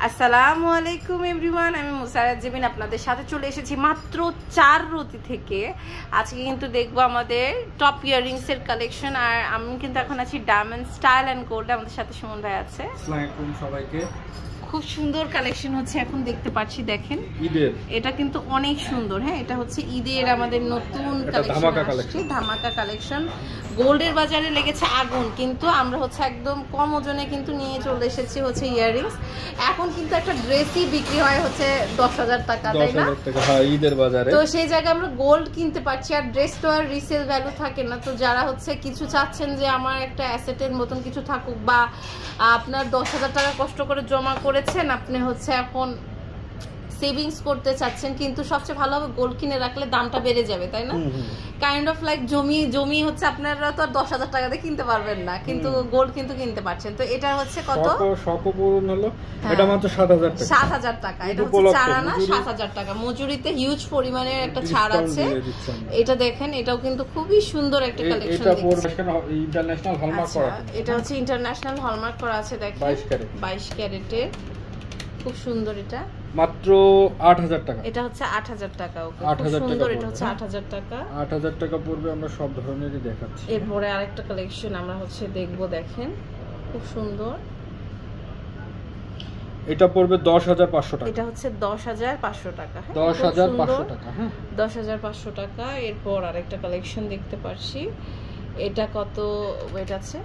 আসসালামু আলাইকুম এভরিওয়ান, আমি মুসারাত জেবিন আপনাদের সাথে চলে এসেছি মাত্র 4 রতি থেকে। আজকে কিন্তু দেখবো আমাদের টপ ইয়াররিংসের কালেকশন। আর আমি কিন্তু এখন আছি ডায়মন্ড স্টাইল অ্যান্ড গোল্ড। আমাদের সাথে সুমন ভাই আছে। আসসালামু আলাইকুম সবাইকে। খুব সুন্দর কালেকশন হচ্ছে এখন দেখতে পাচ্ছি, দেখেন ঈদের এটা কিন্তু অনেক সুন্দর। হ্যাঁ, এটা হচ্ছে ঈদের আমাদের নতুন কালেকশন, ধামাকা কালেকশন। গোল্ডের বাজারে লেগেছে আগুন, কিন্তু আমরা হচ্ছে একদম কম ওজনে কিন্তু নিয়ে চলে এসেছি হচ্ছে ইয়াররিংস। এখন কিন্তু একটা ড্রেসই বিক্রি হয় হচ্ছে 10,000 টাকা, তাই না? ঈদের বাজারে, তো সেই জায়গায় আমরা গোল্ড কিনতে পারছি। আর ড্রেস তো আর রিসেল ভ্যালু থাকে না। তো যারা হচ্ছে কিছু চাচ্ছেন যে আমার একটা অ্যাসেটের মতন কিছু থাকুক, বা আপনার 10,000 টাকা কষ্ট করে জমা করেছেন, আপনি হচ্ছে এখন সেভিংস করতে চাচ্ছেন, কিন্তু সবচেয়ে ভালো হবে গোল্ড কিনে রাখলে দামটা বেড়ে যাবে, তাই না? কাইন্ড অফ লাইক জমি হচ্ছে আপনারা তো আর 10,000 টাকা দিয়ে কিনতে পারবেন না, কিন্তু গোল্ড কিন্তু কিনতে পারছেন। তো এটা হচ্ছে কত? শকপূরণ হলো এটা মাত্র 7,000 টাকা। 7,000 টাকা। এটা হচ্ছে চারা না, 7,000 টাকা। মজুরিতে হিউজ পরিমাণের একটা ছাড় আছে। এটা দেখেন, এটাও কিন্তু খুবই সুন্দর একটা কালেকশন। এটা ইন্টারন্যাশনাল হলমার্ক করা। এটা হচ্ছে ইন্টারন্যাশনাল হলমার্ক করা আছে, দেখেন 22 ক্যারেটের। খুব সুন্দর। এটা মাত্র 8,000 টাকা। এটা হচ্ছে 8,000 টাকা। ওকে, খুব সুন্দর। এটা হচ্ছে 8,000 টাকা। 8,000 টাকা পড়বে। আমরা সব ধরনেরই দেখাচ্ছি। এরপরে আরেকটা কালেকশন আমরা হচ্ছে দেখবো, দেখেন খুব সুন্দর। এটা পড়বে 10,500 টাকা। এটা হচ্ছে 10,500 টাকা। 10,500 টাকা। হ্যাঁ, 10,500 টাকা। এরপর আরেকটা কালেকশন দেখতে পাচ্ছি। এটা কত ওয়েট আছে?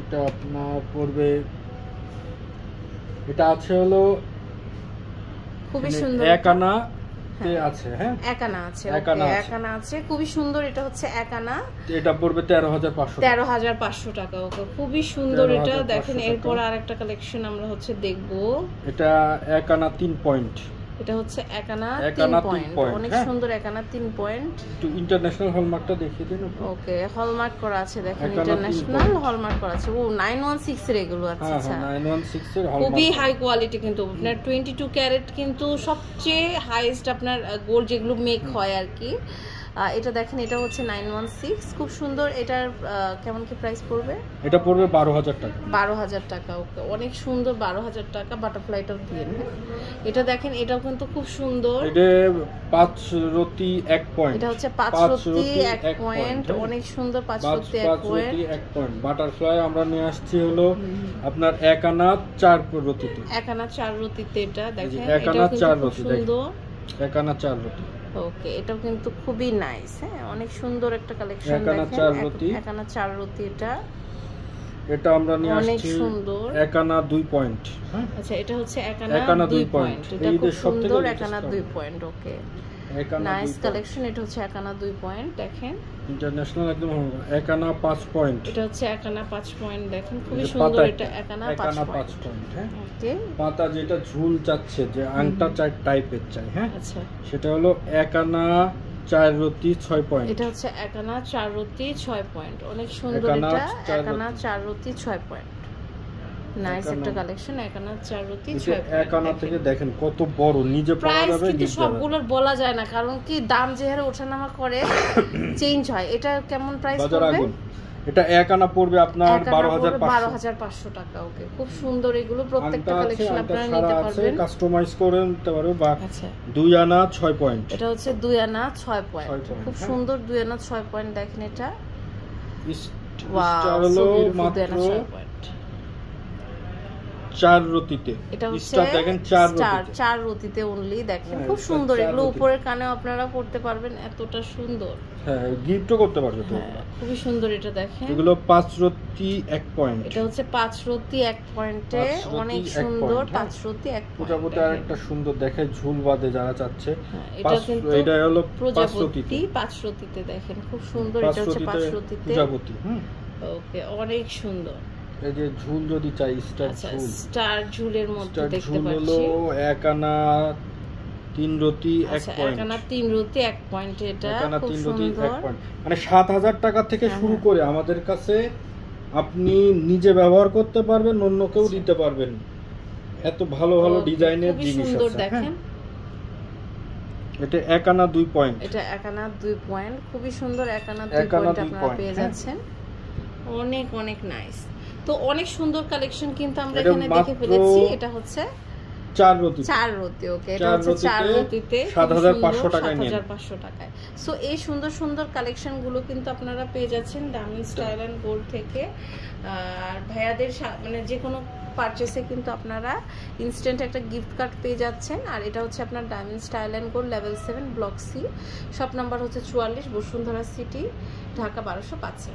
এটা আপনার পড়বে, এটা আছে হলো খুবই সুন্দর। এক আনা আছে। হ্যাঁ, এক আনা আছে, খুবই সুন্দর। এটা হচ্ছে এক আনা। এটা পড়বে 13,500 টাকা। ওকে, খুবই সুন্দর। এটা দেখেন। এরপর আরেকটা কালেকশন আমরা হচ্ছে দেখবো। এটা এক আনা 3 পয়েন্ট। এটা হচ্ছে এক আনা 3 পয়েন্ট। অনেক সুন্দর। এক আনা 3 পয়েন্ট। একটু ইন্টারন্যাশনাল হলমার্কটা দেখিয়ে দিন। ওকে, হলমার্ক করা আছে, দেখেন ইন্টারন্যাশনাল হলমার্ক করা আছে। ও 916 এর এগুলো। আচ্ছা আচ্ছা, 916 এর হলমার্ক। খুবই হাই কোয়ালিটি। কিন্তু আপনার 22 ক্যারেট কিন্তু সবচেয়ে হাইয়েস্ট আপনার গোল্ড যেগুলো মেক হয় আর কি। এটা দেখেন, এটা হচ্ছে 916। খুব সুন্দর। এটার কেমন কি প্রাইস পড়বে? এটা পড়বে 12,000 টাকা। 12,000 টাকা। ওকে, অনেক সুন্দর। 12,000 টাকা। বাটারফ্লাইটাও দিয়ে। এটা দেখেন, এটাও কিন্তু খুব সুন্দর। এটা 5 রতি 1 পয়েন্ট। এটা হচ্ছে 5 রতি 1 পয়েন্ট। অনেক সুন্দর। 5 রতি 1 পয়েন্ট। বাটারফ্লাই আমরা নিয়ে আসছি হলো আপনার এক আনা 4 রতিতে। এক আনা 4 রতিতে। এটা দেখেন, এক আনা 4 রতি সুন্দর। এক আনা 4 রতি। ওকে, এটাও কিন্তু খুবই নাইস। হ্যাঁ, অনেক সুন্দর একটা কালেকশন। এক আনা 4 রতি। এক আনা 4 রতি। এটা আমরা নিয়ে আসছি অনেক সুন্দর। এক আনা 2 পয়েন্ট। আচ্ছা, এটা হচ্ছে এক আনা 2 পয়েন্ট। এটা খুব সুন্দর। এক আনা 2 পয়েন্ট। ওকে, নাইস কালেকশন। এটা হচ্ছে এক আনা 2 পয়েন্ট। দেখেন, ইন্টারন্যাশনাল একদম। এক আনা 5 পয়েন্ট। এটা হচ্ছে এক আনা 5 পয়েন্ট। দেখেন, খুবই সুন্দর। এটা এক আনা 5 পয়েন্ট। হ্যাঁ, ওকে। পাতা যেটা ঝুল চাচ্ছে, যে আংটা টাইপের চাই। হ্যাঁ, আচ্ছা, সেটা হলো এক আনা 4 রতি 6 পয়েন্ট। এটা হচ্ছে এক আনা 4 রতি 6 পয়েন্ট। অনেক সুন্দর। এটা এক আনা 4 রতি 6 পয়েন্ট। নাইস একটা কালেকশন। এক আনা 4 রতি 6 পয়েন্ট। এক আনা থেকে দেখেন কত বড়, নিজে পড়া যাবে। কিন্তু সবগুলোর বলা যায় না, কারণ কি দাম যে হারে ওঠানামা করে চেঞ্জ হয়। এটা কেমন প্রাইস পড়বে? এটা এক আনা পড়বে আপনার 12,500 টাকা। ওকে, খুব সুন্দর। এগুলো প্রত্যেকটা কালেকশন আপনারা নিতে পারবেন, কাস্টমাইজ করে নিতে পারবেন। আচ্ছা, 2 আনা 6 পয়েন্ট। এটা হচ্ছে 2 আনা 6 পয়েন্ট। খুব সুন্দর। 2 আনা 6 পয়েন্ট। দেখেন, এটা ওয়াও, হলো মাত্র 6 পয়েন্ট। 4 রতিতে। এটা হচ্ছে দেখেন 4 রতিতে অনলি। দেখেন, খুব সুন্দর। এগুলো উপরের কানে আপনারা পড়তে পারবেন, এতটা সুন্দর। হ্যাঁ, গিফটও করতে পারবে তো। খুবই সুন্দর। এটা দেখেন, এগুলো 5 রতি 1 পয়েন্ট। এটা হচ্ছে 5 রতি 1 পয়েন্টে। অনেক সুন্দর। 5 রতি 1 পয়েন্ট। প্রজাপতি আরেকটা সুন্দর দেখে, ঝুল বাদে যারা চাচ্ছে। এটা হলো প্রজাপতি 5 রতিতে। দেখেন, খুব সুন্দর। এটা হচ্ছে 5 রতিতে প্রজাপতি। ওকে, অনেক সুন্দর। এই যে ঝুল যদি চাই, স্টার ঝুলের মধ্যে দেখতে পাচ্ছি। হলো এক আনা 3 রতি 1 পয়েন্ট। এক আনা 3 রতি 1 পয়েন্ট। এটা খুব সুন্দর। মানে 7,000 টাকা থেকে শুরু করে আমাদের কাছে আপনি নিজে ব্যবহার করতে পারবেন, অন্য কেউ দিতে পারবেন। এত ভালো ভালো ডিজাইনের জিনিস আছে। দেখেন, এটা এক আনা 2 পয়েন্ট। এটা এক আনা 2 পয়েন্ট। খুবই সুন্দর। এক আনা 2 পয়েন্ট আপনারা পেয়ে যাচ্ছেন। অনেক অনেক নাইস। তো অনেক সুন্দর কালেকশন কিন্তু আমরা এখানে দেখে ফেলেছি। এটা হচ্ছে 4 রতি ওকে, এটা হচ্ছে 4 রতিতে 7500 টাকায় নেন। 7500 টাকায়। সো এই সুন্দর সুন্দর কালেকশন গুলো কিন্তু আপনারা পেয়ে যাচ্ছেন ডায়মন্ড স্টাইল এন্ড গোল্ড থেকে। আর ভাইয়াদের মানে যে কোনো পারচেসে কিন্তু আপনারা ইনস্ট্যান্ট একটা গিফট কার্ড পেয়ে যাচ্ছেন। আর এটা হচ্ছে আপনার diamond style and gold level 7 block C, shop number হচ্ছে 44, বসুন্ধরা সিটি, ঢাকা 1205।